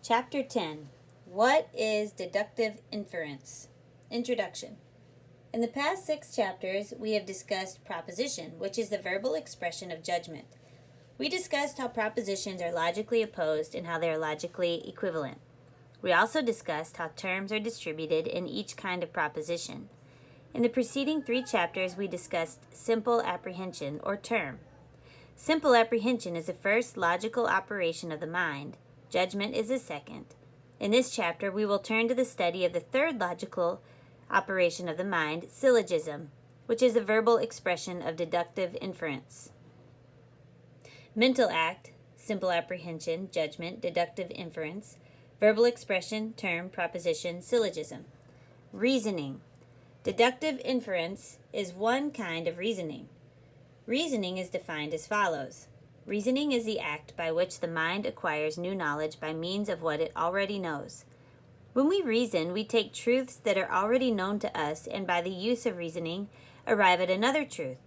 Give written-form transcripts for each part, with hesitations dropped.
Chapter 10. What is deductive inference? Introduction. In the past 6 chapters, we have discussed proposition, which is the verbal expression of judgment. We discussed how propositions are logically opposed and how they are logically equivalent. We also discussed how terms are distributed in each kind of proposition. In the preceding 3 chapters, we discussed simple apprehension, or term. Simple apprehension is the first logical operation of the mind. Judgment is the second. In this chapter, we will turn to the study of the third logical operation of the mind, syllogism, which is the verbal expression of deductive inference. Mental act, simple apprehension, judgment, deductive inference, verbal expression, term, proposition, syllogism. Reasoning. Deductive inference is one kind of reasoning. Reasoning is defined as follows. Reasoning is the act by which the mind acquires new knowledge by means of what it already knows. When we reason, we take truths that are already known to us and by the use of reasoning, arrive at another truth.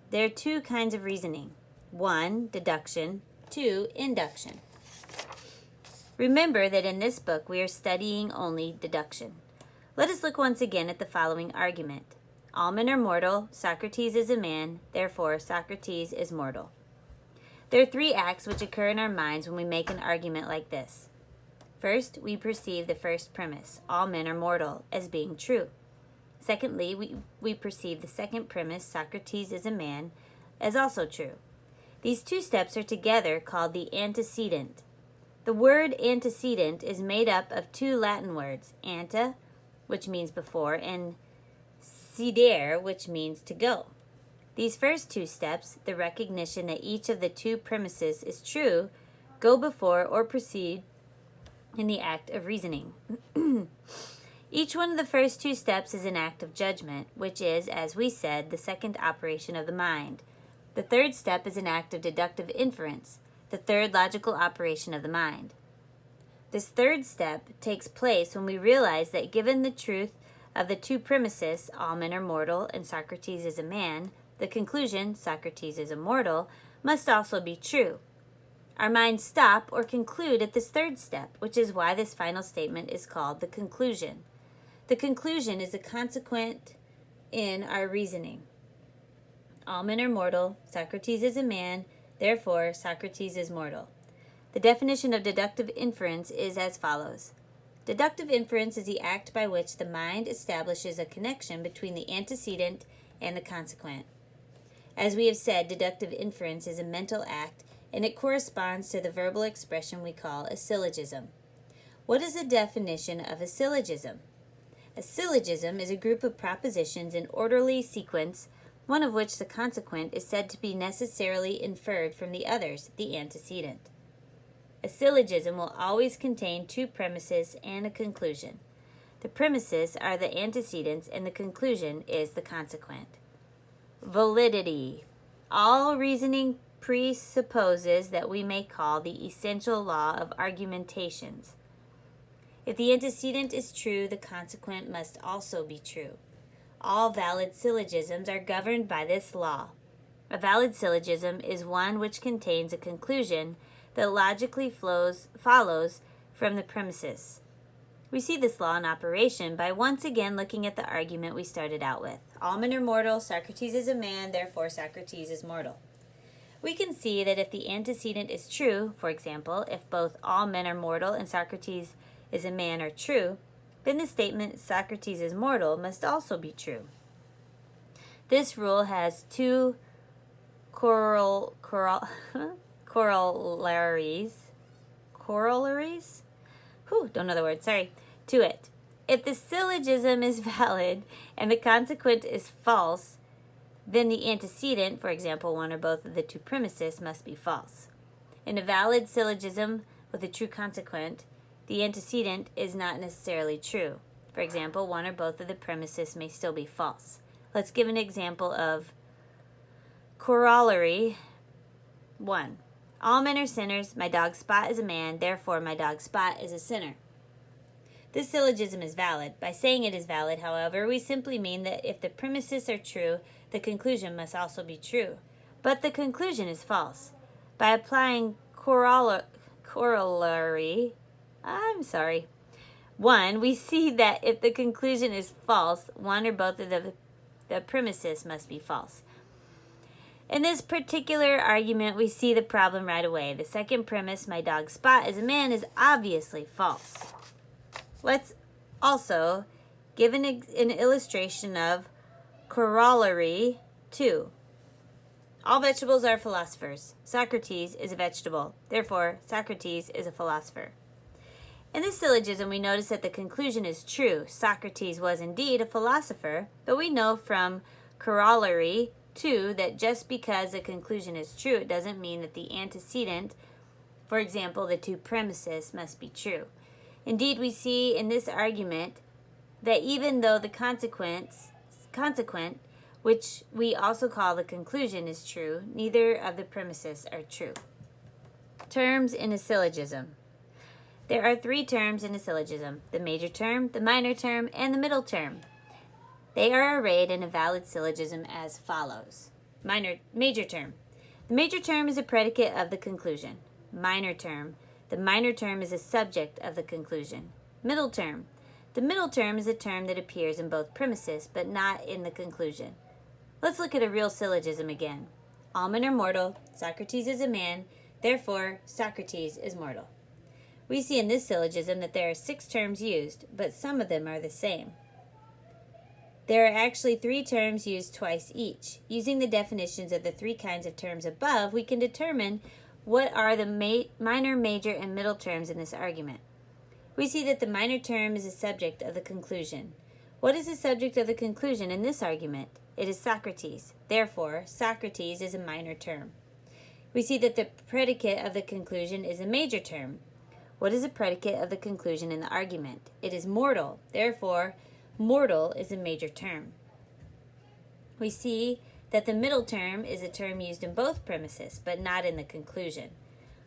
There are 2 kinds of reasoning. 1, deduction. 2, induction. Remember that in this book we are studying only deduction. Let us look once again at the following argument. All men are mortal, Socrates is a man, therefore Socrates is mortal. There are 3 acts which occur in our minds when we make an argument like this. First, we perceive the first premise, all men are mortal, as being true. Secondly, we perceive the second premise, Socrates is a man, as also true. These 2 steps are together called the antecedent. The word antecedent is made up of 2 Latin words, ante, which means before, and cedere, which means to go. These first 2 steps, the recognition that each of the 2 premises is true, go before or precede in the act of reasoning. Each one of the first 2 steps is an act of judgment, which is, as we said, the second operation of the mind. The third step is an act of deductive inference, the third logical operation of the mind. This third step takes place when we realize that given the truth of the 2 premises, all men are mortal and Socrates is a man, the conclusion, Socrates is immortal, must also be true. Our minds stop or conclude at this third step, which is why this final statement is called the conclusion. The conclusion is a consequent in our reasoning. All men are mortal, Socrates is a man, therefore Socrates is mortal. The definition of deductive inference is as follows. Deductive inference is the act by which the mind establishes a connection between the antecedent and the consequent. As we have said, deductive inference is a mental act, and it corresponds to the verbal expression we call a syllogism. What is the definition of a syllogism? A syllogism is a group of propositions in orderly sequence, one of which the consequent is said to be necessarily inferred from the others, the antecedent. A syllogism will always contain 2 premises and a conclusion. The premises are the antecedents and the conclusion is the consequent. Validity. All reasoning presupposes that we may call the essential law of argumentations. If the antecedent is true, the consequent must also be true. All valid syllogisms are governed by this law. A valid syllogism is one which contains a conclusion that logically follows from the premises. We see this law in operation by once again looking at the argument we started out with. All men are mortal, Socrates is a man, therefore Socrates is mortal. We can see that if the antecedent is true, for example, if both all men are mortal and Socrates is a man are true, then the statement Socrates is mortal must also be true. This rule has 2 corollaries. Don't know the word, sorry. To it. If the syllogism is valid and the consequent is false, then the antecedent, for example, one or both of the 2 premises, must be false. In a valid syllogism with a true consequent, the antecedent is not necessarily true. For example, one or both of the premises may still be false. Let's give an example of corollary 1. All men are sinners, my dog Spot is a man, therefore my dog Spot is a sinner. This syllogism is valid. By saying it is valid, however, we simply mean that if the premises are true, the conclusion must also be true. But the conclusion is false. By applying corollary, I'm sorry. 1, we see that if the conclusion is false, one or both of the premises must be false. In this particular argument, we see the problem right away. The second premise, my dog Spot is a man, is obviously false. Let's also give an illustration of corollary 2. All vegetables are philosophers. Socrates is a vegetable. Therefore, Socrates is a philosopher. In this syllogism, we notice that the conclusion is true. Socrates was indeed a philosopher, but we know from corollary 2 that just because a conclusion is true, it doesn't mean that the antecedent, for example, the two premises, must be true. Indeed, we see in this argument that even though the consequent, which we also call the conclusion, is true, neither of the premises are true. Terms in a syllogism. There are 3 terms in a syllogism: the major term, the minor term, and the middle term. They are arrayed in a valid syllogism as follows. Major term. The major term is a predicate of the conclusion. Minor term. The minor term is a subject of the conclusion. Middle term. The middle term is a term that appears in both premises, but not in the conclusion. Let's look at a real syllogism again. All men are mortal. Socrates is a man. Therefore, Socrates is mortal. We see in this syllogism that there are 6 terms used, but some of them are the same. There are actually 3 terms used twice each. Using the definitions of the 3 kinds of terms above, we can determine what are the minor, major, and middle terms in this argument. We see that the minor term is the subject of the conclusion. What is the subject of the conclusion in this argument? It is Socrates. Therefore, Socrates is a minor term. We see that the predicate of the conclusion is a major term. What is the predicate of the conclusion in the argument? It is mortal. Therefore, mortal is a major term. We see that the middle term is a term used in both premises, but not in the conclusion.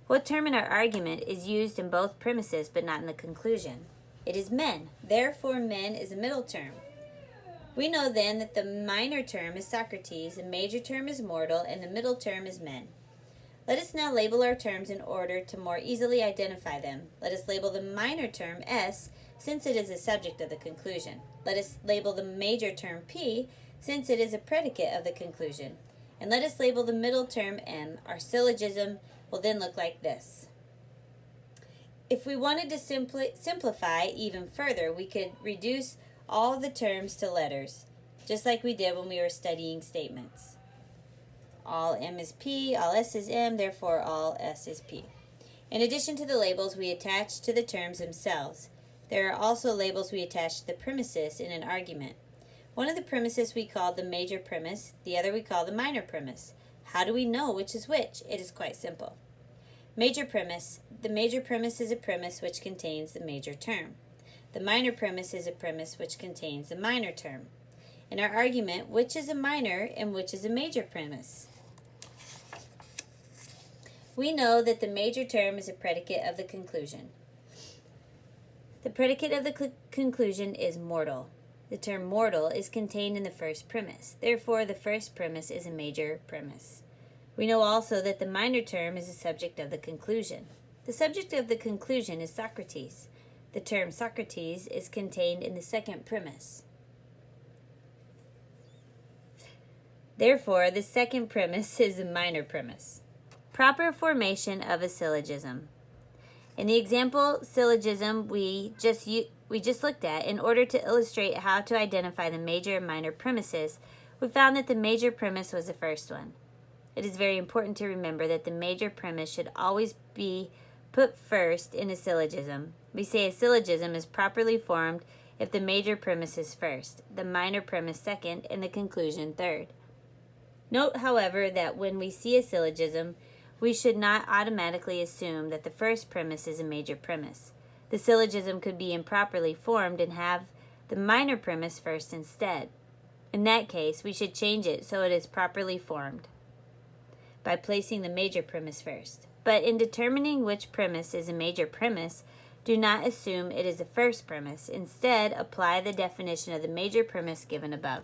What term in our argument is used in both premises, but not in the conclusion? It is men. Therefore, men is a middle term. We know then that the minor term is Socrates, the major term is mortal, and the middle term is men. Let us now label our terms in order to more easily identify them. Let us label the minor term S, since it is the subject of the conclusion. Let us label the major term P, since it is a predicate of the conclusion. And let us label the middle term M. Our syllogism will then look like this. If we wanted to simplify even further, we could reduce all the terms to letters, just like we did when we were studying statements. All M is P, all S is M, therefore all S is P. In addition to the labels we attach to the terms themselves, there are also labels we attach to the premises in an argument. One of the premises we call the major premise, the other we call the minor premise. How do we know which is which? It is quite simple. Major premise. The major premise is a premise which contains the major term. The minor premise is a premise which contains the minor term. In our argument, which is a minor and which is a major premise? We know that the major term is a predicate of the conclusion. The predicate of the conclusion is mortal. The term mortal is contained in the first premise. Therefore, the first premise is a major premise. We know also that the minor term is the subject of the conclusion. The subject of the conclusion is Socrates. The term Socrates is contained in the second premise. Therefore, the second premise is a minor premise. Proper formation of a syllogism. In the example syllogism we just looked at, in order to illustrate how to identify the major and minor premises, we found that the major premise was the first one. It is very important to remember that the major premise should always be put first in a syllogism. We say a syllogism is properly formed if the major premise is first, the minor premise second, and the conclusion third. Note, however, that when we see a syllogism, we should not automatically assume that the first premise is a major premise. The syllogism could be improperly formed and have the minor premise first instead. In that case, we should change it so it is properly formed by placing the major premise first. But in determining which premise is a major premise, do not assume it is the first premise. Instead, apply the definition of the major premise given above.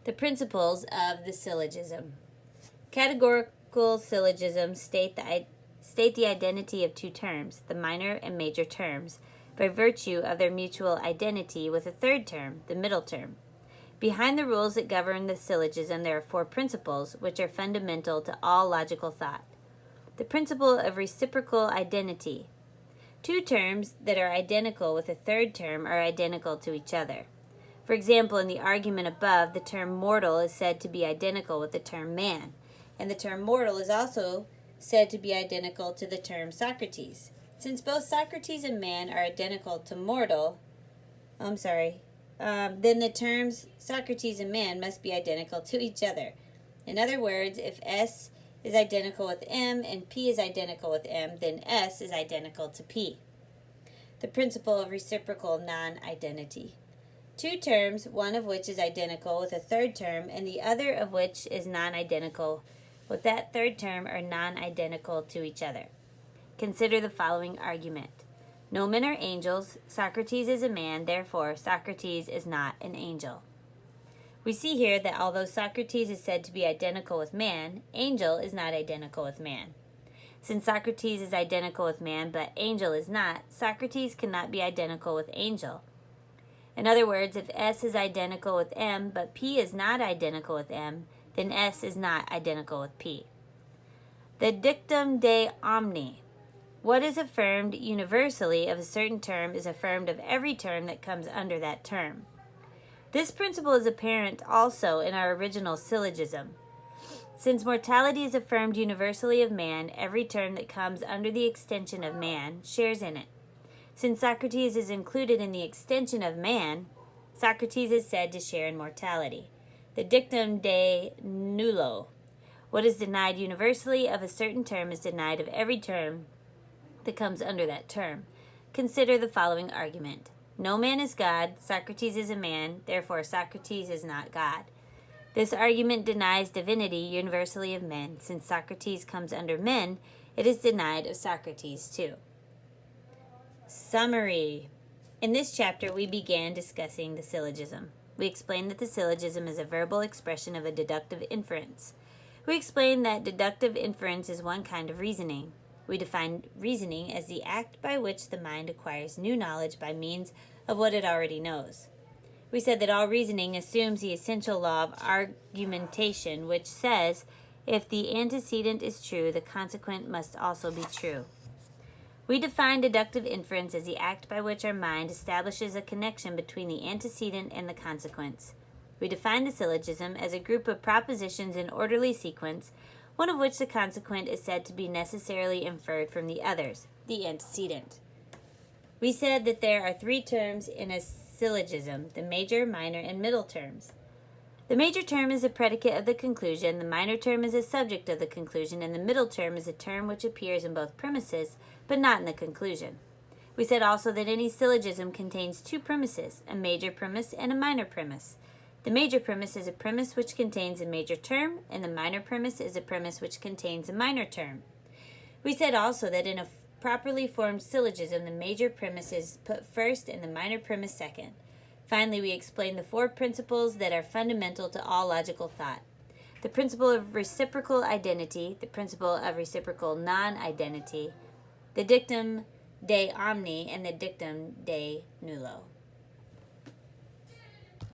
The principles of the syllogism. Categorical syllogisms state state the identity of two terms, the minor and major terms, by virtue of their mutual identity with a third term, the middle term. Behind the rules that govern the syllogism, there are four principles which are fundamental to all logical thought. The principle of reciprocal identity. Two terms that are identical with a third term are identical to each other. For example, in the argument above, the term mortal is said to be identical with the term man, and the term mortal is also said to be identical to the term Socrates. Since both Socrates and man are identical to mortal, then the terms Socrates and man must be identical to each other. In other words, if S is identical with M and P is identical with M, then S is identical to P. The principle of reciprocal non-identity. Two terms, one of which is identical with a third term and the other of which is non-identical with that third term, are non-identical to each other. Consider the following argument. No men are angels. Socrates is a man, therefore Socrates is not an angel. We see here that although Socrates is said to be identical with man, angel is not identical with man. Since Socrates is identical with man but angel is not, Socrates cannot be identical with angel. In other words, if S is identical with M but P is not identical with M, then S is not identical with P. The dictum de omni. What is affirmed universally of a certain term is affirmed of every term that comes under that term. This principle is apparent also in our original syllogism. Since mortality is affirmed universally of man, every term that comes under the extension of man shares in it. Since Socrates is included in the extension of man, Socrates is said to share in mortality. The dictum de nullo. What is denied universally of a certain term is denied of every term that comes under that term. Consider the following argument. No man is God, Socrates is a man, therefore Socrates is not God. This argument denies divinity universally of men. Since Socrates comes under men, it is denied of Socrates too. Summary. In this chapter, we began discussing the syllogism. We explained that the syllogism is a verbal expression of a deductive inference. We explained that deductive inference is one kind of reasoning. We defined reasoning as the act by which the mind acquires new knowledge by means of what it already knows. We said that all reasoning assumes the essential law of argumentation, which says, if the antecedent is true, the consequent must also be true. We define deductive inference as the act by which our mind establishes a connection between the antecedent and the consequence. We define the syllogism as a group of propositions in orderly sequence, one of which the consequent is said to be necessarily inferred from the others, the antecedent. We said that there are three terms in a syllogism, the major, minor, and middle terms. The major term is a predicate of the conclusion, the minor term is a subject of the conclusion, and the middle term is a term which appears in both premises, but not in the conclusion. We said also that any syllogism contains two premises, a major premise and a minor premise. The major premise is a premise which contains a major term, and the minor premise is a premise which contains a minor term. We said also that in a properly formed syllogism, the major premise is put first and the minor premise second. Finally, we explained the four principles that are fundamental to all logical thought. The principle of reciprocal identity, the principle of reciprocal non-identity, the dictum de omni, and the dictum de nullo.